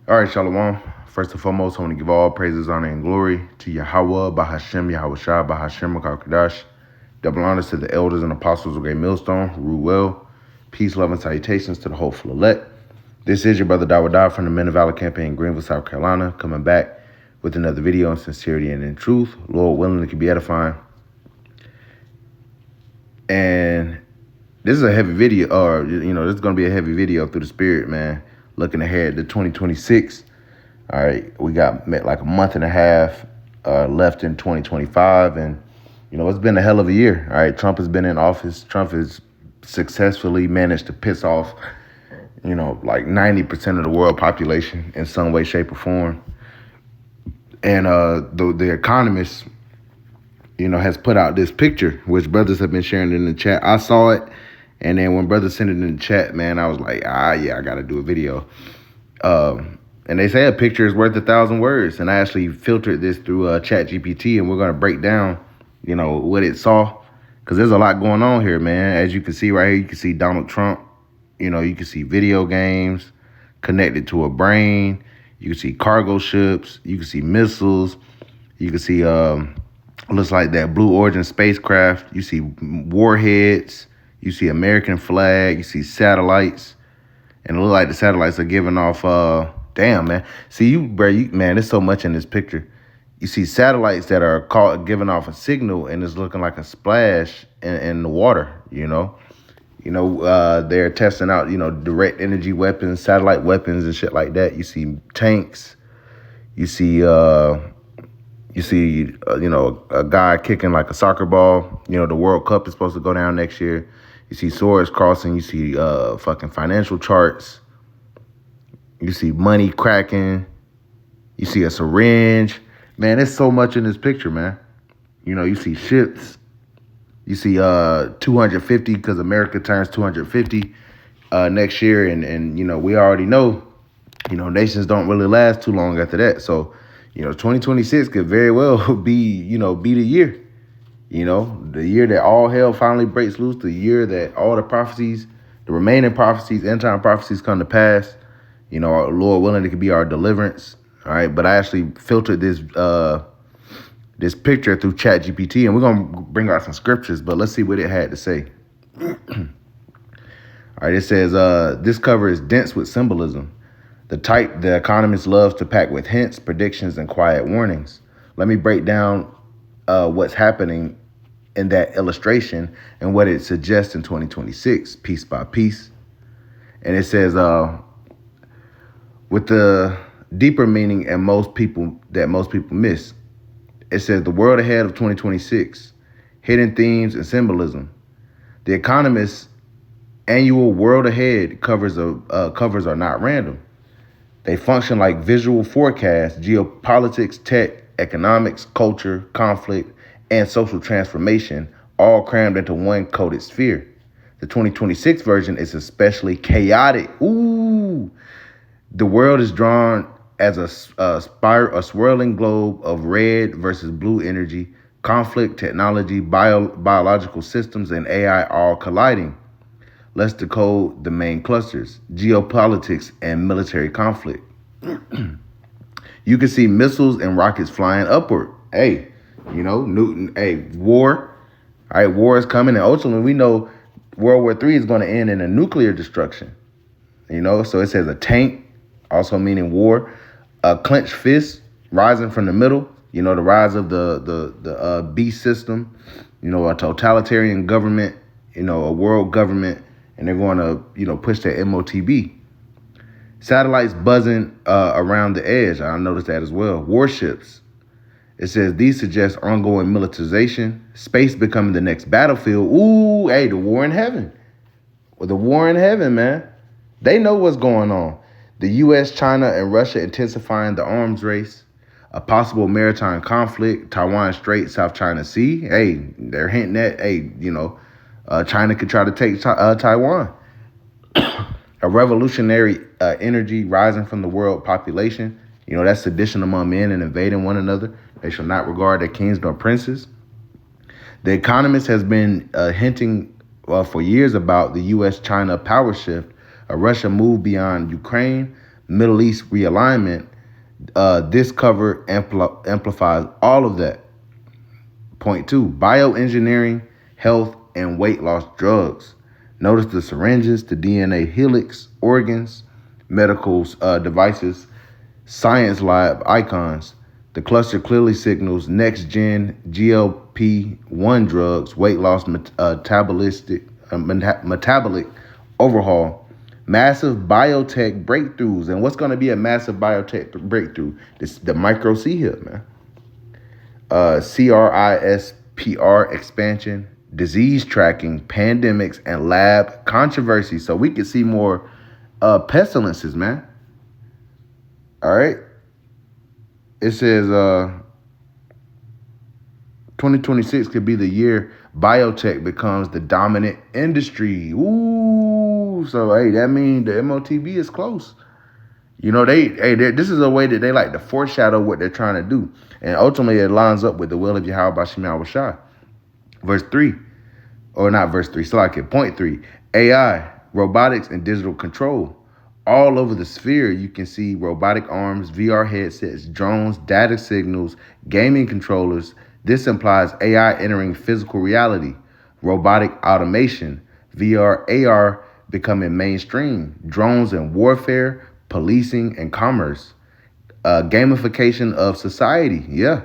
All right, Shalom. First and foremost, I want to give all praises, honor, and glory to Yahweh, Bahashem, Yahweh Shah, Bahashem, Kadash. Double honors to the elders and apostles of Great Millstone, who rule well. Peace, love, and salutations to the hopeful elect. This is your brother Dawadah from the Men of Valor campaign in Greenville, South Carolina, coming back with another video on sincerity and in truth. Lord willing, it can be edifying. And this is a heavy video, this is going to be a heavy video through the spirit, man. Looking ahead to 2026. All right, we got like a month and a half left in 2025, and it's been a hell of a year. All right, Trump has been in office. Trump has successfully managed to piss off, like 90% of the world population in some way, shape, or form. And the Economist, has put out this picture, which brothers have been sharing in the chat. I saw it, and then when brothers sent it in the chat, man, I was like, yeah, I got to do a video. And they say a picture is worth 1,000 words. And I actually filtered this through ChatGPT, and we're going to break down, what it saw. Because there's a lot going on here, man. As you can see right here, you can see Donald Trump. You can see video games connected to a brain. You can see cargo ships. You can see missiles. You can see, looks like that Blue Origin spacecraft. You see warheads. You see American flag. You see satellites. And it looks like the satellites are giving off... Damn, man. See, man, there's so much in this picture. You see satellites that are giving off a signal, and it's looking like a splash in the water, they're testing out, direct energy weapons, satellite weapons and shit like that. You see tanks. You see, a guy kicking like a soccer ball. The World Cup is supposed to go down next year. You see swords crossing. You see fucking financial charts. You see money cracking. You see a syringe. Man, there's so much in this picture, man. You see ships. You see 250 because America turns 250 next year. And we already know, nations don't really last too long after that. So, 2026 could very well be the year. The year that all hell finally breaks loose. The year that all the prophecies, the remaining prophecies, end time prophecies come to pass. Our Lord willing, it could be our deliverance. All right. But I actually filtered this picture through ChatGPT, and we're going to bring out some scriptures, but let's see what it had to say. All right. It says, this cover is dense with symbolism, the type the Economist loves to pack with hints, predictions, and quiet warnings. Let me break down what's happening in that illustration and what it suggests in 2026, piece by piece. And it says, with the deeper meaning and most people miss. It says the world ahead of 2026, hidden themes and symbolism. The Economist's annual world ahead covers are not random. They function like visual forecasts: geopolitics, tech, economics, culture, conflict, and social transformation, all crammed into one coded sphere. The 2026 version is especially chaotic. Ooh. The world is drawn as a swirling globe of red versus blue energy, conflict, technology, biological systems, and AI all colliding. Let's decode the main clusters: geopolitics and military conflict. You can see missiles and rockets flying upward. Hey, Newton, war. All right, war is coming, and ultimately we know World War III is going to end in a nuclear destruction. So it says a tank, also meaning war, a clenched fist rising from the middle, the rise of the beast system, a totalitarian government, a world government, and they're going to, push their MOTB. Satellites buzzing around the edge. I noticed that as well. Warships. It says these suggest ongoing militarization, space becoming the next battlefield. Ooh, hey, the war in heaven. Well, the war in heaven, man. They know what's going on. The U.S., China, and Russia intensifying the arms race. A possible maritime conflict, Taiwan Strait, South China Sea. Hey, they're hinting at, China could try to take Taiwan. A revolutionary energy rising from the world population. That's sedition among men and invading one another. They shall not regard their kings nor princes. The Economist has been hinting for years about the U.S.-China power shift, a Russia move beyond Ukraine, Middle East realignment. This cover amplifies all of that. Point two, bioengineering, health, and weight loss drugs. Notice the syringes, the DNA helix, organs, medical devices, science lab icons. The cluster clearly signals next gen GLP-1 drugs, weight loss metabolic overhaul, massive biotech breakthroughs. And what's going to be a massive biotech breakthrough? This the micro C here, man. CRISPR expansion, disease tracking, pandemics, and lab controversy. So we could see more pestilences, man. All right. It says 2026 could be the year biotech becomes the dominant industry. Ooh. So, hey, that means the MOTB is close. You know, this is a way that they like to foreshadow what they're trying to do. And ultimately, it lines up with the will of Yahweh Bashim Yahushua. Verse 3, or not verse 3, so like it, point 3, AI, robotics, and digital control. All over the sphere, you can see robotic arms, VR headsets, drones, data signals, gaming controllers. This implies AI entering physical reality, robotic automation, VR, AR becoming mainstream, drones in warfare, policing, and commerce. Gamification of society. Yeah.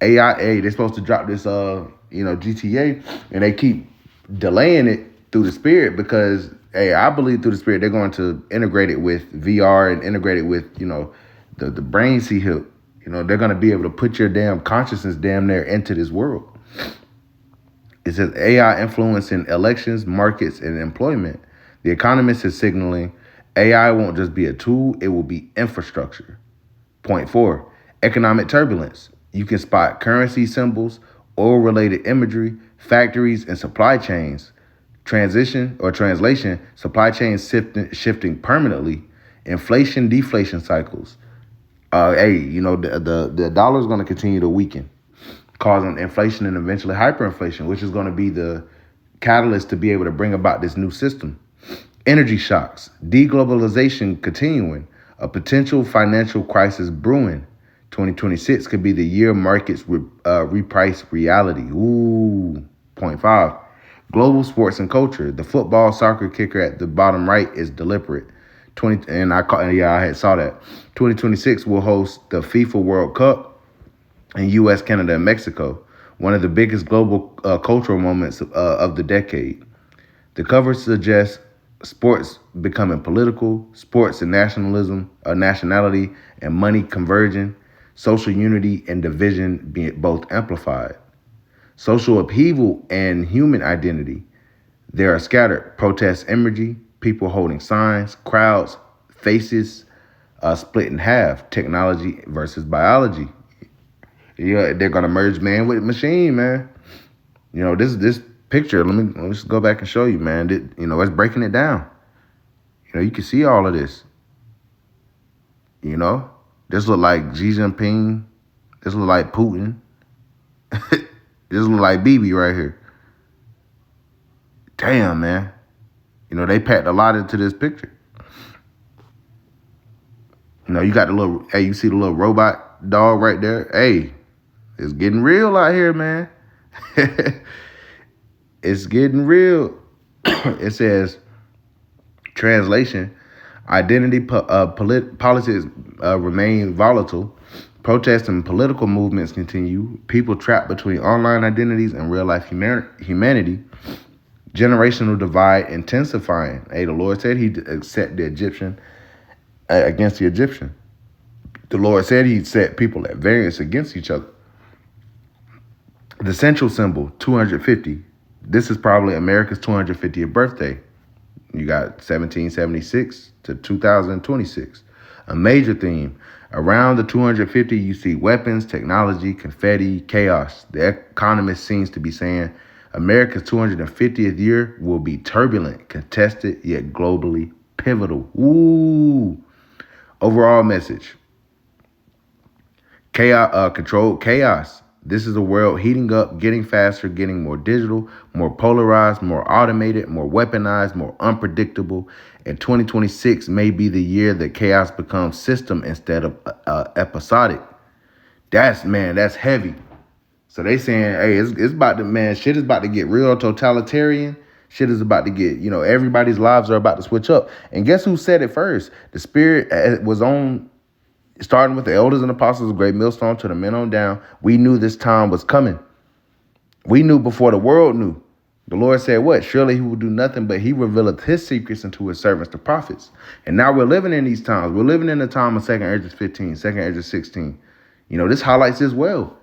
AIA, they're supposed to drop this GTA, and they keep delaying it through the spirit because I believe through the spirit they're going to integrate it with VR and integrate it with, the brain see hip. They're going to be able to put your damn consciousness damn near into this world. It says AI influencing elections, markets, and employment. The Economist is signaling AI won't just be a tool, it will be infrastructure. Point 4, economic turbulence. You can spot currency symbols, oil-related imagery, factories, and supply chains. Translation, supply chains shifting permanently. Inflation, deflation cycles. The dollar is going to continue to weaken, causing inflation and eventually hyperinflation, which is going to be the catalyst to be able to bring about this new system. Energy shocks, deglobalization continuing, a potential financial crisis brewing. 2026 could be the year markets reprice reality. Ooh. Point 5. Global sports and culture. The football soccer kicker at the bottom right is deliberate. I had saw that. 2026 will host the FIFA World Cup in U.S., Canada, and Mexico. One of the biggest global cultural moments of the decade. The cover suggests sports becoming political, sports and nationality and money converging, social unity and division being both amplified. Social upheaval and human identity. There are scattered protest imagery, people holding signs, crowds, faces split in half, technology versus biology. They're going to merge man with machine, man. This picture, let's just go back and show you, man. It's breaking it down. You can see all of this. This look like Xi Jinping. This look like Putin. This look like Bibi right here. Damn, man. They packed a lot into this picture. You got you see the little robot dog right there? Hey, it's getting real out here, man. It's getting real. It says, translation, identity politics remain volatile. Protests and political movements continue. People trapped between online identities and real-life humanity. Generational divide intensifying. Hey, the Lord said he set the Egyptian against the Egyptian. The Lord said he set people at variance against each other. The central symbol, 250. This is probably America's 250th birthday. You got 1776 to 2026. A major theme. Around the 250, you see weapons, technology, confetti, chaos. The Economist seems to be saying America's 250th year will be turbulent, contested, yet globally pivotal. Ooh. Overall message. Chaos, controlled chaos. This is a world heating up, getting faster, getting more digital, more polarized, more automated, more weaponized, more unpredictable. And 2026 may be the year that chaos becomes system instead of episodic. That's heavy. So they saying, hey, it's about to, man, shit is about to get real totalitarian. Shit is about to get, everybody's lives are about to switch up. And guess who said it first? The Spirit was on, starting with the elders and apostles of Great Millstone to the men on down. We knew this time was coming. We knew before the world knew. The Lord said what? Surely he will do nothing, but he revealeth his secrets unto his servants, the prophets. And now we're living in these times. We're living in the time of 2nd Esdras 15, 2nd Esdras 16. This highlights as well.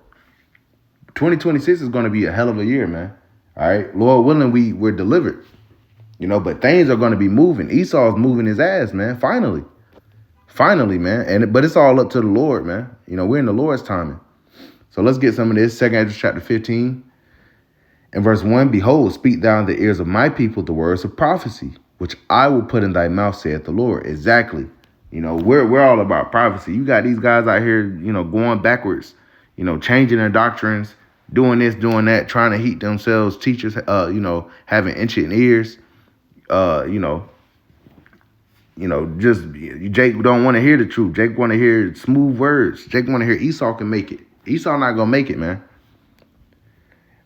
2026 is going to be a hell of a year, man. All right. Lord willing, we're delivered. But things are going to be moving. Esau's moving his ass, man. Finally, man. But it's all up to the Lord, man. We're in the Lord's timing. So let's get some of this. 2nd Esdras chapter 15 and verse 1. Behold, speak thou in the ears of my people the words of prophecy, which I will put in thy mouth, saith the Lord. Exactly. We're all about prophecy. You got these guys out here, going backwards, changing their doctrines, doing this, doing that, trying to heat themselves, teachers, having itching ears, just Jake don't want to hear the truth. Jake want to hear smooth words. Jake want to hear Esau can make it. Esau not going to make it, man.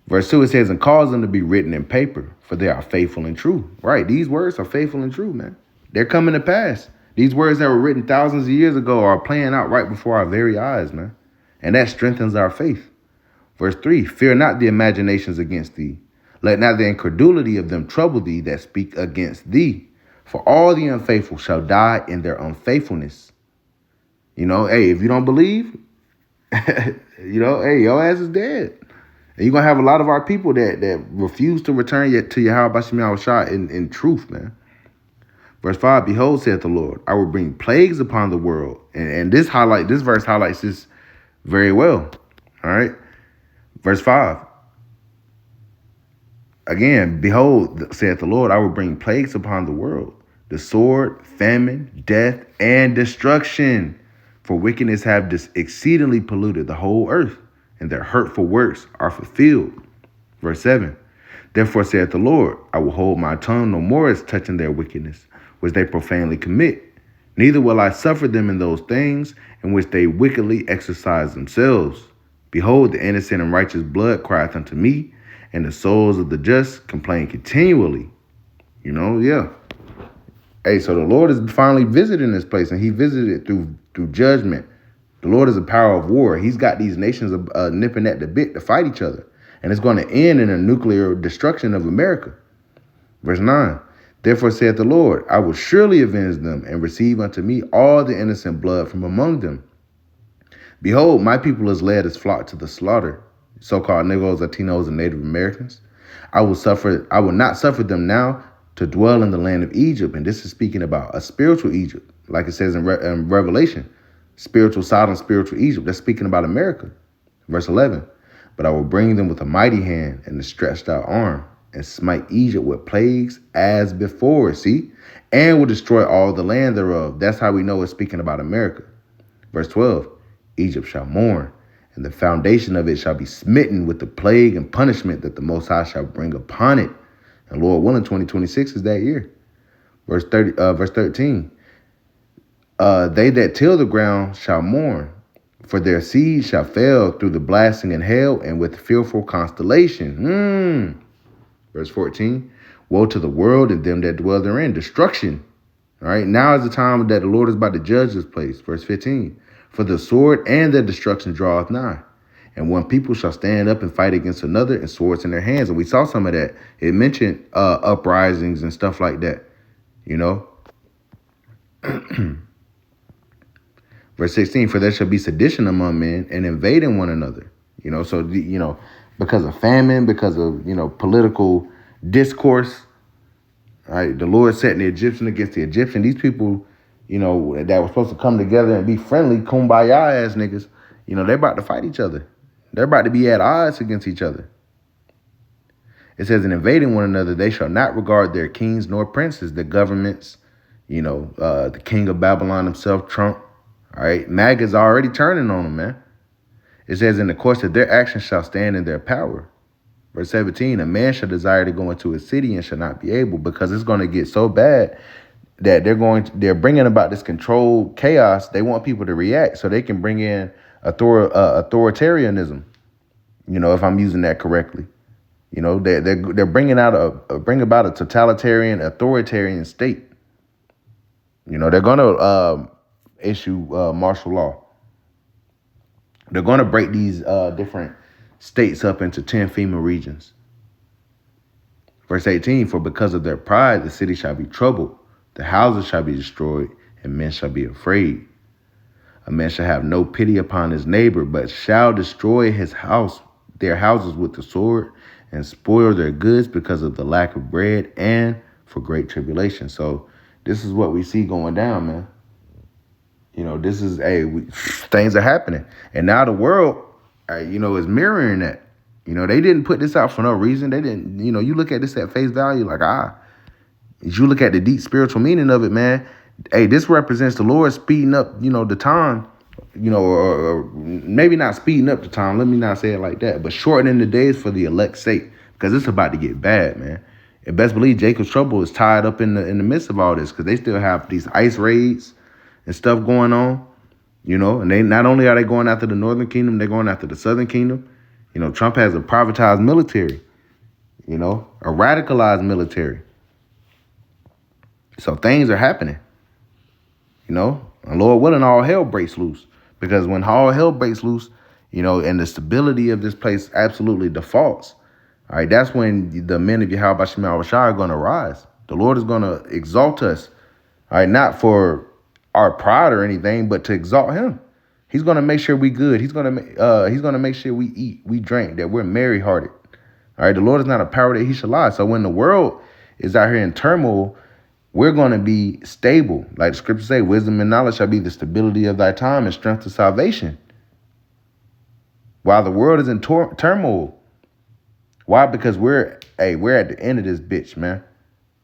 Verse 2, it says, and cause them to be written in paper, for they are faithful and true. Right, these words are faithful and true, man. They're coming to pass. These words that were written thousands of years ago are playing out right before our very eyes, man. And that strengthens our faith. Verse 3, fear not the imaginations against thee. Let not the incredulity of them trouble thee that speak against thee. For all the unfaithful shall die in their unfaithfulness. Hey, if you don't believe, hey, your ass is dead. And you're going to have a lot of our people that refuse to return yet to Yahweh Bashim Yahushua in truth, man. Verse 5, behold, saith the Lord, I will bring plagues upon the world. And this verse highlights this very well. All right. Verse 5. Again, behold, saith the Lord, I will bring plagues upon the world, the sword, famine, death, and destruction. For wickedness have exceedingly polluted the whole earth, and their hurtful works are fulfilled. Verse 7. Therefore saith the Lord, I will hold my tongue no more as touching their wickedness, which they profanely commit. Neither will I suffer them in those things in which they wickedly exercise themselves. Behold, the innocent and righteous blood crieth unto me, and the souls of the just complain continually. Yeah. Hey, so the Lord is finally visiting this place, and he visited it through judgment. The Lord is a power of war. He's got these nations nipping at the bit to fight each other. And it's going to end in a nuclear destruction of America. Verse 9. Therefore saith the Lord, I will surely avenge them and receive unto me all the innocent blood from among them. Behold, my people is led as flock to the slaughter, so-called Negroes, Latinos, and Native Americans. I will not suffer them now to dwell in the land of Egypt. And this is speaking about a spiritual Egypt, like it says in Revelation. Spiritual Sodom, spiritual Egypt. That's speaking about America. Verse 11. But I will bring them with a mighty hand and a stretched out arm, and smite Egypt with plagues as before. See? And will destroy all the land thereof. That's how we know it's speaking about America. Verse 12. Egypt shall mourn, and the foundation of it shall be smitten with the plague and punishment that the Most High shall bring upon it. And Lord willing, 2026 is that year. Verse 13. They that till the ground shall mourn, for their seed shall fail through the blasting and hail and with fearful constellation. Verse 14. Woe to the world and them that dwell therein. Destruction. All right. Now is the time that the Lord is about to judge this place. Verse 15. For the sword and their destruction draweth nigh. And one people shall stand up and fight against another, and swords in their hands. And we saw some of that. It mentioned uprisings and stuff like that. Verse 16, for there shall be sedition among men and invading one another. Because of famine, because of, political discourse. Right? The Lord setting the Egyptian against the Egyptian. These people, that were supposed to come together and be friendly, kumbaya ass niggas, they're about to fight each other. They're about to be at odds against each other. It says, in invading one another, they shall not regard their kings nor princes, the governments, the king of Babylon himself, Trump. All right. MAGA's already turning on them, man. It says, in the course of their actions shall stand in their power. Verse 17, a man shall desire to go into a city and shall not be able, because it's going to get so bad that they're bringing about this controlled chaos. They want people to react so they can bring in authoritarianism. If I'm using that correctly, they're bringing about a totalitarian, authoritarian state. They're going to issue martial law. They're going to break these different states up into 10 FEMA regions. Verse 18, for because of their pride, the city shall be troubled, the houses shall be destroyed, and men shall be afraid. A man shall have no pity upon his neighbor, but shall destroy their houses with the sword, and spoil their goods because of the lack of bread and for great tribulation. So this is what we see going down, man. This is things are happening, and now the world, is mirroring that. They didn't put this out for no reason. They didn't. You look at this at face value, like as you look at the deep spiritual meaning of it, man. Hey, this represents the Lord speeding up, the time, or maybe not speeding up the time. Let me not say it like that, but shortening the days for the elect's sake, because it's about to get bad, man. And best believe Jacob's trouble is tied up in the midst of all this, because they still have these ICE raids and stuff going on, and they not only are they going after the Northern Kingdom, they're going after the Southern Kingdom. Trump has a privatized military, a radicalized military. So things are happening, and Lord willing, all hell breaks loose. Because when all hell breaks loose, and the stability of this place absolutely defaults, all right, that's when the men of Yahweh Shem Yahushua are going to rise. The Lord is going to exalt us, all right, not for our pride or anything, but to exalt him. He's going to make sure we good. He's going to make sure we eat, we drink, that we're merry hearted. All right. The Lord is not a power that he should lie. So when the world is out here in turmoil, we're going to be stable. Like the scriptures say, wisdom and knowledge shall be the stability of thy time and strength to salvation. While the world is in turmoil. Why? Because we're at the end of this bitch, man.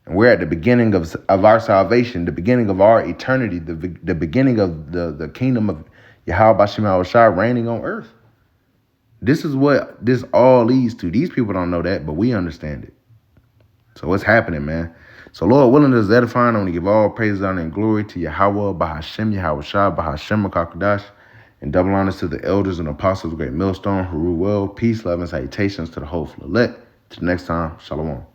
And we're at the beginning of our salvation, the beginning of our eternity, the beginning of the kingdom of Yahweh Shem Yahushua reigning on earth. This is what this all leads to. These people don't know that, but we understand it. So what's happening, man? So Lord willing, is edifying. I want to give all praise, honor, and glory to Yahweh, Bahashem, Yahushua, Bahashem, Makakadash, and double honors to the elders and apostles of Great Millstone who rule well. Peace, love, and salutations to the hopeful elect. Till next time, Shalom.